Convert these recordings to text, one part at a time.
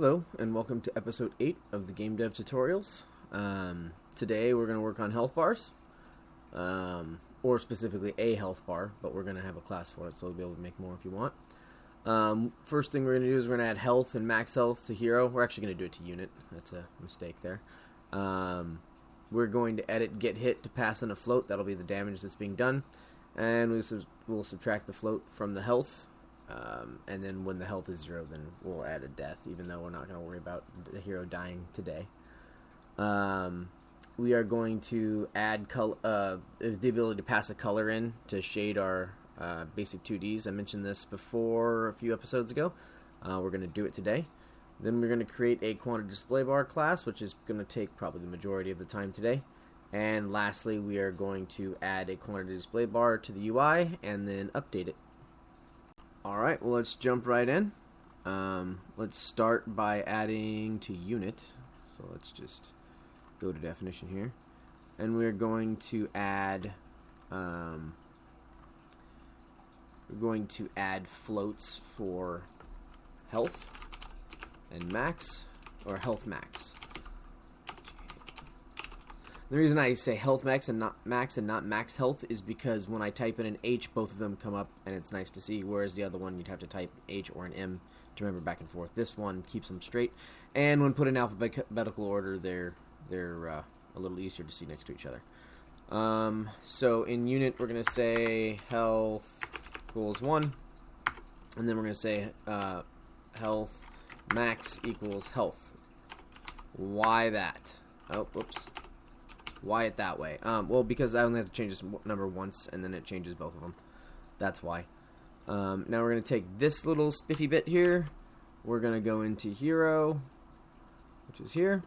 Hello, and welcome to episode 8 of the Game Dev Tutorials. Today we're going to work on health bars, or specifically a health bar, but we're going to have a class for it, so we'll be able to make more if you want. First thing we're going to do is we're going to add health and max health to hero. We're actually going to do it to unit. That's a mistake there. We're going to edit get hit to pass in a float. That'll be the damage that's being done. And we'll subtract the float from the health. And then when the health is 0, then we'll add a death, even though we're not going to worry about the hero dying today. We are going to add the ability to pass a color in to shade our basic 2Ds. I mentioned this before a few episodes ago. We're going to do it today. Then we're going to create a quantity display bar class, which is going to take probably the majority of the time today. And lastly, we are going to add a quantity display bar to the UI and then update it. Alright, well, let's jump right in. Let's start by adding to unit. So let's just go to definition here. And we're going to add floats for health and max, or health max. The reason I say health max and not max health is because when I type in an H, both of them come up, and it's nice to see, whereas the other one, you'd have to type H or an M to remember back and forth. This one keeps them straight, and when put in alphabetical order, they're a little easier to see next to each other. So in unit, we're going to say health equals 1, and then we're going to say health max equals health. Why that? Oh, whoops. Why it that way? Well, because I only have to change this number once, and then it changes both of them. That's why. Now we're going to take this little spiffy bit here. We're going to go into hero, which is here.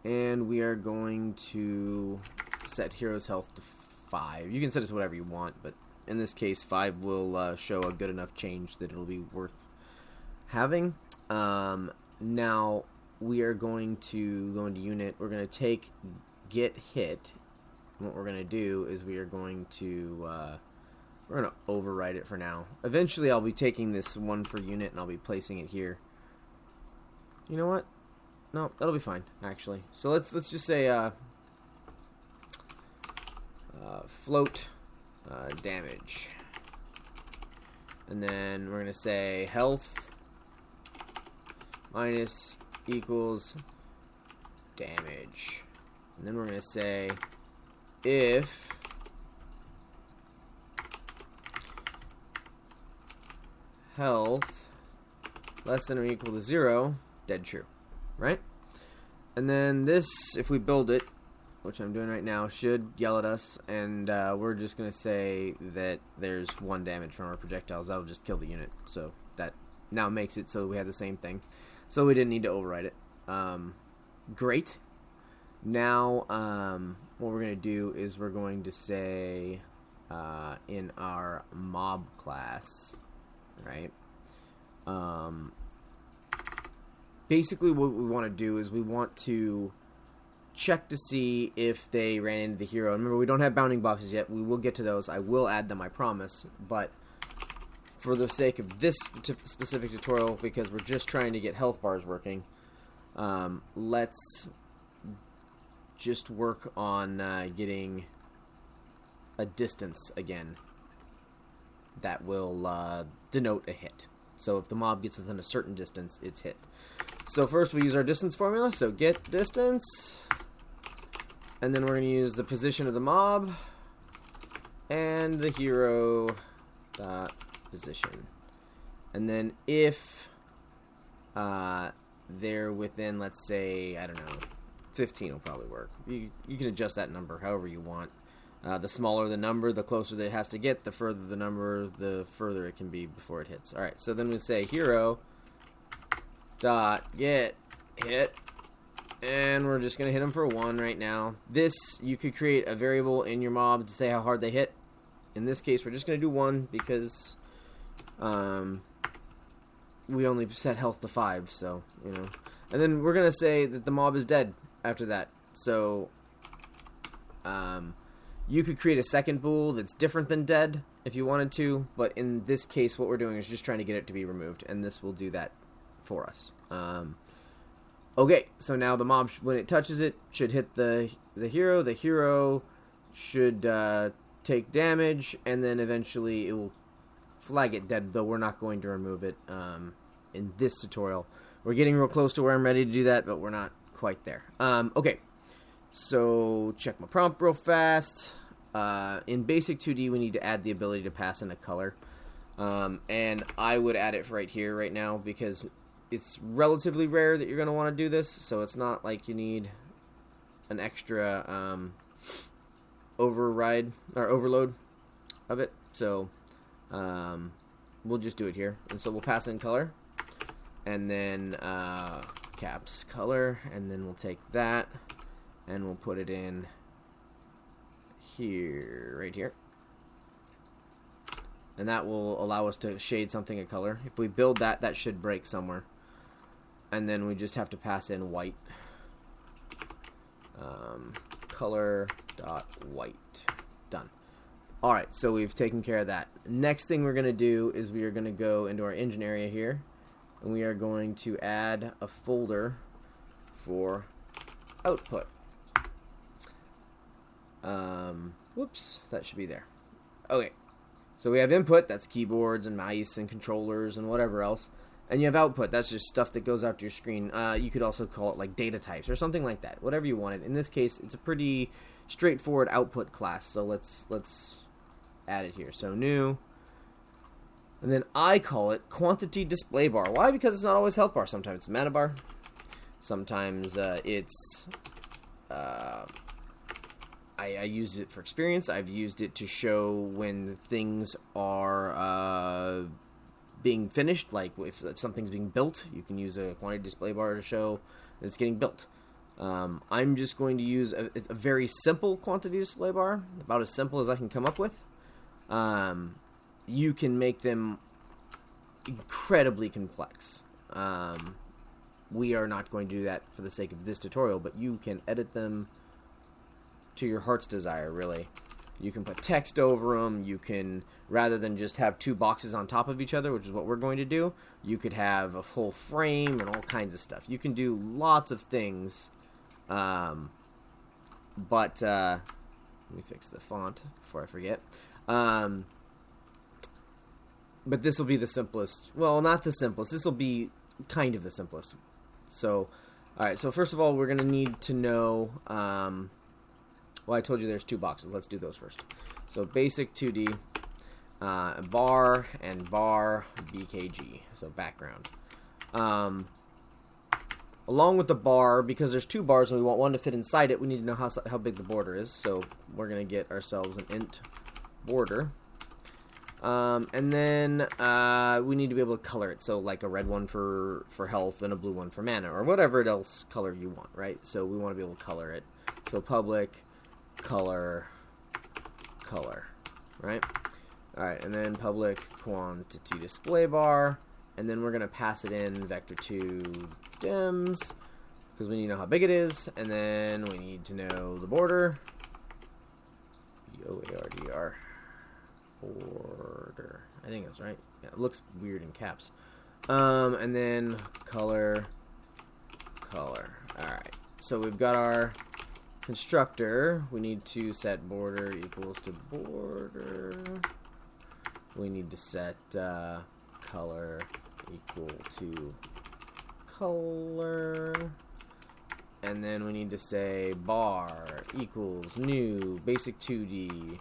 And we are going to set hero's health to 5. You can set it to whatever you want, but in this case, 5 will show a good enough change that it'll be worth having. Now, we are going to go into unit. We're going to take get hit. What we're going to do is we are going to overwrite it for now. Eventually I'll be taking this one for unit and I'll be placing it here. You know what? No, that'll be fine actually. So let's just say float damage. And then we're going to say health minus equals damage. And then we're going to say if health less than or equal to 0, dead true, right? And then this, if we build it, which I'm doing right now, should yell at us, and we're just going to say that there's 1 damage from our projectiles. That'll just kill the unit, so that now makes it so we have the same thing. So we didn't need to overwrite it. Great. Now, what we're going to do is we're going to say in our mob class, right? Basically, what we want to do is we want to check to see if they ran into the hero. Remember, we don't have bounding boxes yet. We will get to those. I will add them, I promise. But for the sake of this specific tutorial, because we're just trying to get health bars working, let's just work on getting a distance again that will denote a hit. So if the mob gets within a certain distance, it's hit. So first we use our distance formula, so get distance, and then we're going to use the position of the mob and the hero dot position. And then if they're within, let's say, I don't know, 15 will probably work. You can adjust that number however you want. The smaller the number, the closer that it has to get. The further the number, the further it can be before it hits. Alright, so then we say hero dot get hit, and we're just going to hit them for 1 right now. This, you could create a variable in your mob to say how hard they hit. In this case, we're just going to do 1 because we only set health to 5, so, you know. And then we're going to say that the mob is dead after that. So, you could create a second bool that's different than dead if you wanted to, but in this case, what we're doing is just trying to get it to be removed, and this will do that for us. Okay, so now the mob, when it touches it, should hit the hero. The hero should take damage, and then eventually it will flag it dead, though we're not going to remove it in this tutorial. We're getting real close to where I'm ready to do that, but we're not quite there. Okay, so check my prompt real fast. In basic 2D, we need to add the ability to pass in a color. And I would add it right here, right now, because it's relatively rare that you're going to want to do this, so it's not like you need an extra override or overload of it. So we'll just do it here, and so we'll pass in color, and then caps color, and then we'll take that and we'll put it in here, right here, and that will allow us to shade something a color. If we build that, that should break somewhere, and then we just have to pass in white. Color dot white. Done. Alright, so we've taken care of that. Next thing we're going to do is we are going to go into our engine area here, and we are going to add a folder for output. Whoops, that should be there. Okay, so we have input, that's keyboards and mice and controllers and whatever else. And you have output, that's just stuff that goes out to your screen. You could also call it like data types or something like that, whatever you wanted. In this case, it's a pretty straightforward output class, so let's add it here. So new, and then I call it quantity display bar. Why? Because it's not always health bar. Sometimes it's mana bar. Sometimes it's I use it for experience. I've used it to show when things are being finished. Like if something's being built, you can use a quantity display bar to show that it's getting built. I'm just going to use a very simple quantity display bar, about as simple as I can come up with. You can make them incredibly complex. We are not going to do that for the sake of this tutorial, but you can edit them to your heart's desire, really. You can put text over them. You can, rather than just have two boxes on top of each other, which is what we're going to do, you could have a full frame and all kinds of stuff. You can do lots of things. But let me fix the font before I forget. But this will be the simplest. Well, not the simplest. This will be kind of the simplest. So, alright, so first of all, we're going to need to know, well, I told you there's two boxes. Let's do those first. So, basic 2D, bar and bar BKG, so background. Along with the bar, because there's two bars and we want one to fit inside it, we need to know how big the border is. So, we're going to get ourselves an int border. And then we need to be able to color it, so like a red one for health and a blue one for mana, or whatever else color you want, right? So we want to be able to color it. So public color, right? Alright, and then public quantity display bar, and then we're going to pass it in vector2 dims, because we need to know how big it is, and then we need to know the border, BOARDR. Border. I think that's right. Yeah, it looks weird in caps. And then color. Alright. So we've got our constructor. We need to set border equals to border. We need to set color equal to color. And then we need to say bar equals new basic 2D.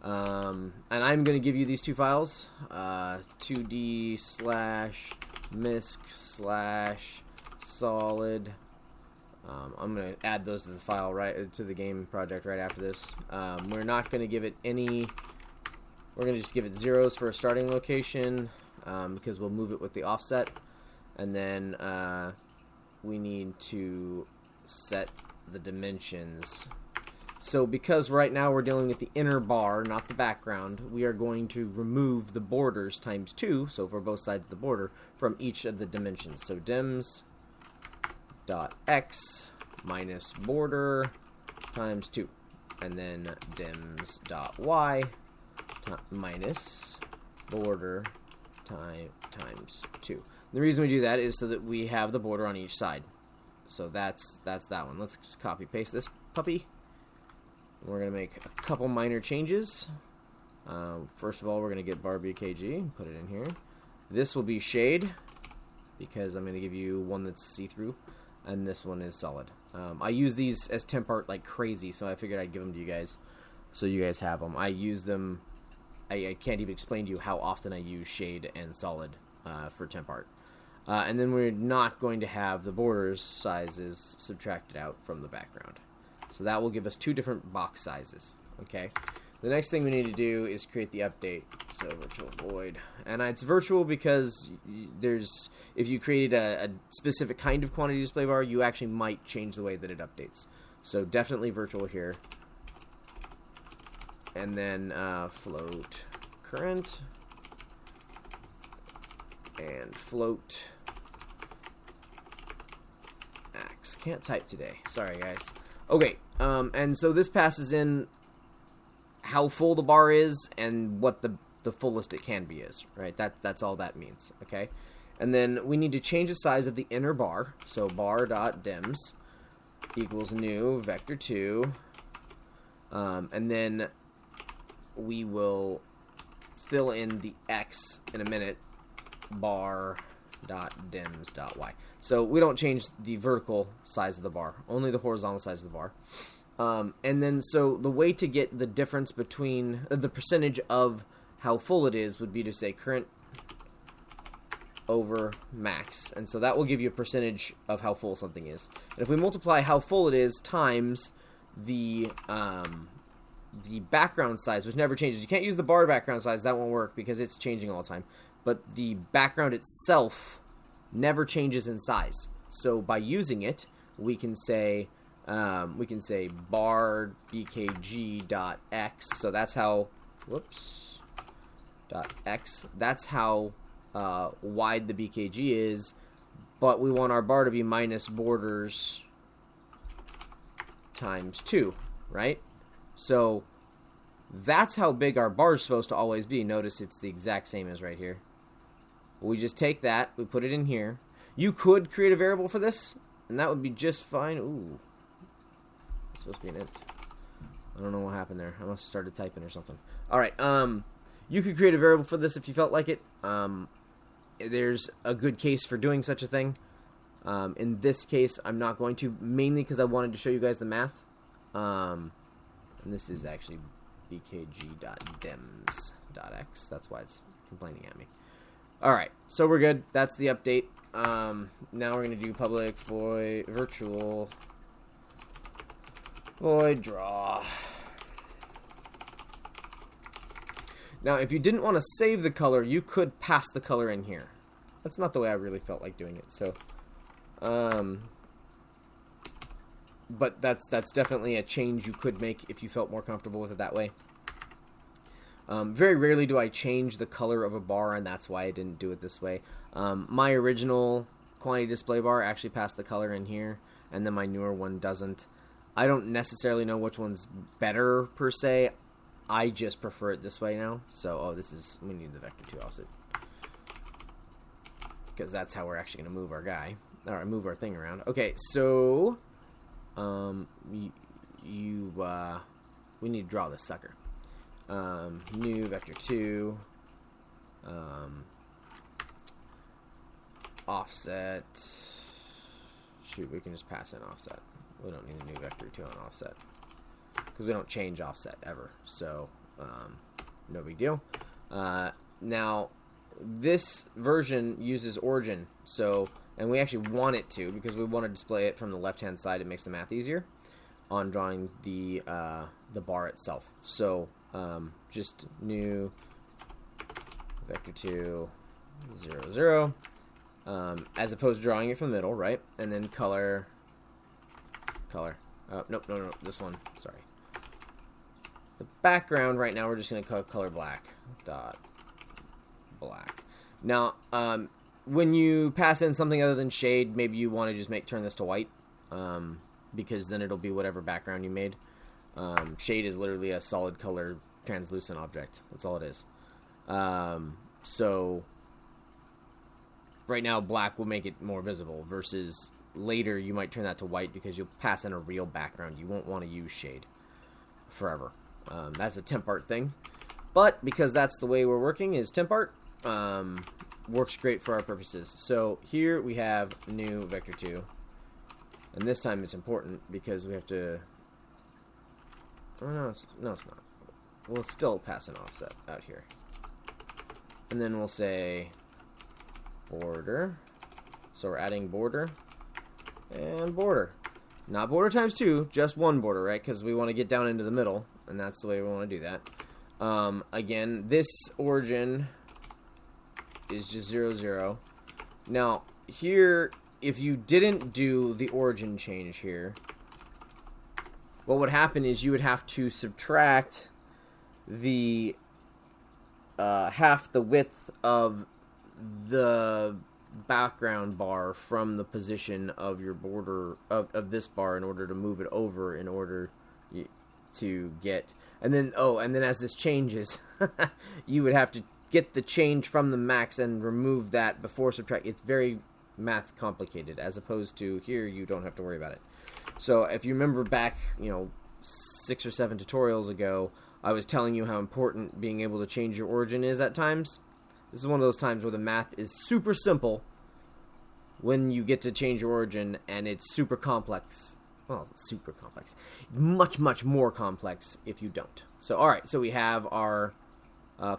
And I'm going to give you these two files, 2d/misc/solid. I'm going to add those to the file to the game project right after this. We're not going to give it any. We're going to just give it zeros for a starting location because we'll move it with the offset, and then we need to set the dimensions. So because right now we're dealing with the inner bar, not the background, we are going to remove the borders times 2, so for both sides of the border, from each of the dimensions. So dims.x minus border times 2. And then dims.y minus border times 2. The reason we do that is so that we have the border on each side. So that's that one. Let's just copy paste this puppy. We're going to make a couple minor changes. First of all, we're going to get bar BKG, put it in here. This will be shade, because I'm going to give you one that's see-through, and this one is solid. I use these as temp art like crazy, so I figured I'd give them to you guys, so you guys have them. I use them, I can't even explain to you how often I use shade and solid for temp art. And then we're not going to have the borders sizes subtracted out from the background. So that will give us 2 different box sizes, okay? The next thing we need to do is create the update. So virtual void. And it's virtual because if you created a specific kind of quantity display bar, you actually might change the way that it updates. So definitely virtual here. And then float current. And float max. Can't type today. Sorry, guys. Okay, and so this passes in how full the bar is and what the fullest it can be is, right? That's all that means, okay? And then we need to change the size of the inner bar. So bar.dems equals new vector2, and then we will fill in the x in a minute, bar.dems.y. So we don't change the vertical size of the bar, only the horizontal size of the bar. And then so the way to get the difference between the percentage of how full it is would be to say current over max. And so that will give you a percentage of how full something is. And if we multiply how full it is times the background size, which never changes. You can't use the bar background size. That won't work because it's changing all the time. But the background itself never changes in size. So by using it, we can say bar bkg dot x. So that's how dot x. That's how wide the BKG is. But we want our bar to be minus borders times 2, right? So that's how big our bar is supposed to always be. Notice it's the exact same as right here. We just take that, we put it in here. You could create a variable for this, and that would be just fine. Ooh. It's supposed to be an int. I don't know what happened there. I must have started typing or something. Alright, you could create a variable for this if you felt like it. There's a good case for doing such a thing. In this case, I'm not going to, mainly because I wanted to show you guys the math. And this is actually bkg.dems.x. That's why it's complaining at me. Alright, so we're good. That's the update. Now we're going to do public void virtual void draw. Now, if you didn't want to save the color, you could pass the color in here. That's not the way I really felt like doing it. So, but that's definitely a change you could make if you felt more comfortable with it that way. Very rarely do I change the color of a bar, and that's why I didn't do it this way. My original quantity display bar actually passed the color in here, and then my newer one doesn't. I don't necessarily know which one's better, per se. I just prefer it this way now. So, we need the vector2 offset. Because that's how we're actually going to move our guy. Or move our thing around. Okay, so, we need to draw this sucker. New vector2, offset. Shoot, we can just pass in offset. We don't need a new vector2 on offset because we don't change offset ever. So, no big deal. Now, this version uses origin. So, and we actually want it to because we want to display it from the left-hand side. It makes the math easier on drawing the bar itself. So, just new vector2 0 0 as opposed to drawing it from the middle, right? And then color nope, no, this one, sorry. The background right now we're just going to color black dot black. Now, when you pass in something other than shade, maybe you want to just turn this to white, because then it'll be whatever background you made. Shade is literally a solid color translucent object. That's all it is. So right now black will make it more visible versus later you might turn that to white because you'll pass in a real background. You won't want to use shade forever. That's a temp art thing. But because that's the way we're working is temp art, works great for our purposes. So here we have new vector 2. And this time it's important because we have to... Oh, no, it's not. We'll still pass an offset out here. And then we'll say border. So we're adding border and border. Not border times 2, just one border, right? Because we want to get down into the middle, and that's the way we want to do that. Again, this origin is just 0, 0. Now, here, if you didn't do the origin change here, what would happen is you would have to subtract the half the width of the background bar from the position of your border of this bar in order to move it over in order to get, and then as this changes you would have to get the change from the max and remove that before subtract. It's very math complicated, as opposed to here you don't have to worry about it. So if you remember back 6 or 7 tutorials ago, I was telling you how important being able to change your origin is at times. This is one of those times where the math is super simple when you get to change your origin, and it's super complex. Well, it's super complex. Much, much more complex if you don't. So, alright, so we have our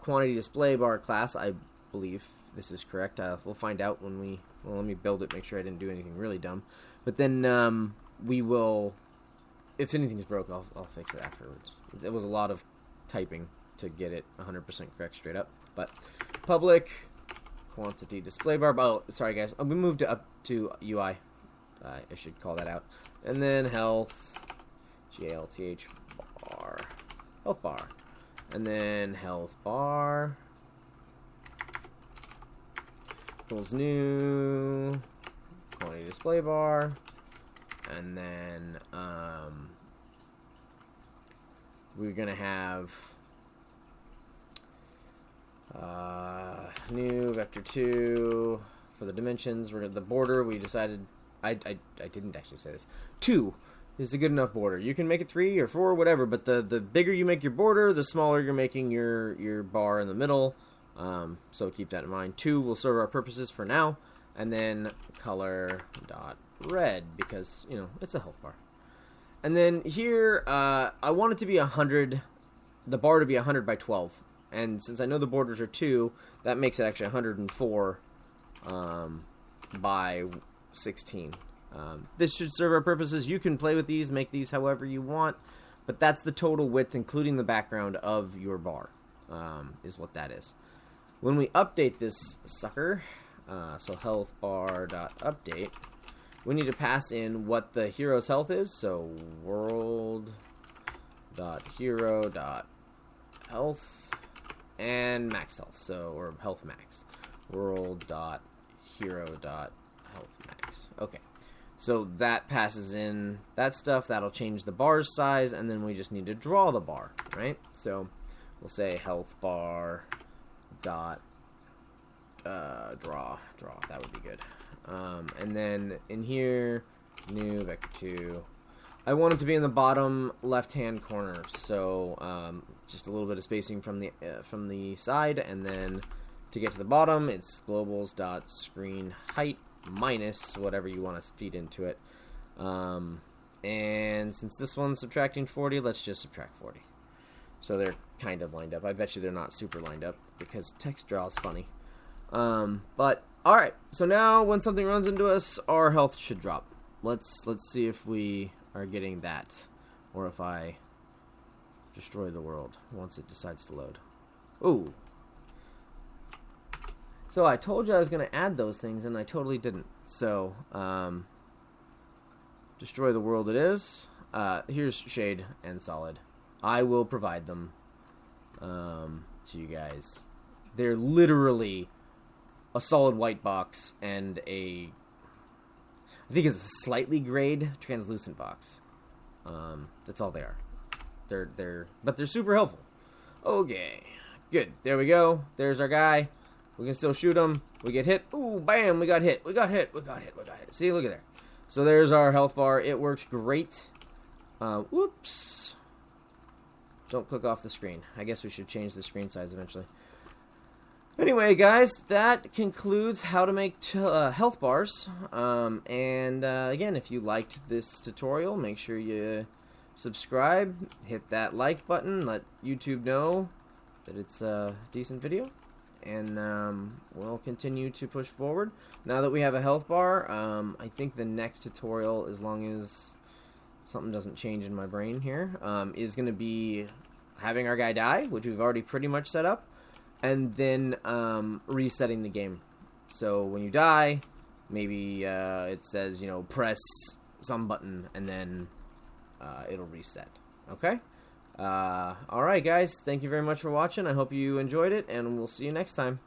quantity display bar class. I believe this is correct. We'll find out when we... Well, let me build it, make sure I didn't do anything really dumb. But then we will... If anything's broke, I'll fix it afterwards. It was a lot of typing to get it 100% correct straight up. But public quantity display bar. Oh, sorry guys. We moved up to UI. I should call that out. And then health GLTH bar. Health bar. And then health bar equals new quantity display bar. And then we're gonna have new vector 2 for the dimensions. We're the border. We decided I didn't actually say this. 2 is a good enough border. You can make it 3 or 4, whatever. But the bigger you make your border, the smaller you're making your bar in the middle. So keep that in mind. 2 will serve our purposes for now, and then color dot red because it's a health bar. And then here I want it to be 100, the bar to be 100 by 12, and since I know the borders are 2, that makes it actually 104 by 16. This should serve our purposes. You can play with these, make these however you want, but that's the total width including the background of your bar, is what that is. When we update this sucker, so health bar dot update, we need to pass in what the hero's health is. So world.hero.health and max health. So, or health max. World.hero.health max. Okay. So that passes in that stuff. That'll change the bar's size, and then we just need to draw the bar, right? So we'll say health bar dot draw. That would be good. And then in here, new vector 2. I want it to be in the bottom left-hand corner, so just a little bit of spacing from the side, and then to get to the bottom, it's globals dot screen height minus whatever you want to feed into it. And since this one's subtracting 40, let's just subtract 40. So they're kind of lined up. I bet you they're not super lined up because text draw is funny. But alright, so now when something runs into us, our health should drop. Let's see if we are getting that, or if I destroy the world once it decides to load. Ooh. So I told you I was going to add those things, and I totally didn't. So, destroy the world it is. Here's shade and solid. I will provide them to you guys. They're literally a solid white box and I think it's a slightly grayed translucent box. That's all they are. But they're super helpful. Okay, good. There we go. There's our guy. We can still shoot him. We get hit. Ooh, bam! We got hit. We got hit. See, look at there. So there's our health bar. It worked great. Whoops. Don't click off the screen. I guess we should change the screen size eventually. Anyway, guys, that concludes how to make health bars. Again, if you liked this tutorial, make sure you subscribe, hit that like button, let YouTube know that it's a decent video, and we'll continue to push forward. Now that we have a health bar, I think the next tutorial, as long as something doesn't change in my brain here, is going to be having our guy die, which we've already pretty much set up, and then resetting the game. So when you die, maybe it says, you know, press some button, and then it'll reset. Okay? Alright, guys. Thank you very much for watching. I hope you enjoyed it, and we'll see you next time.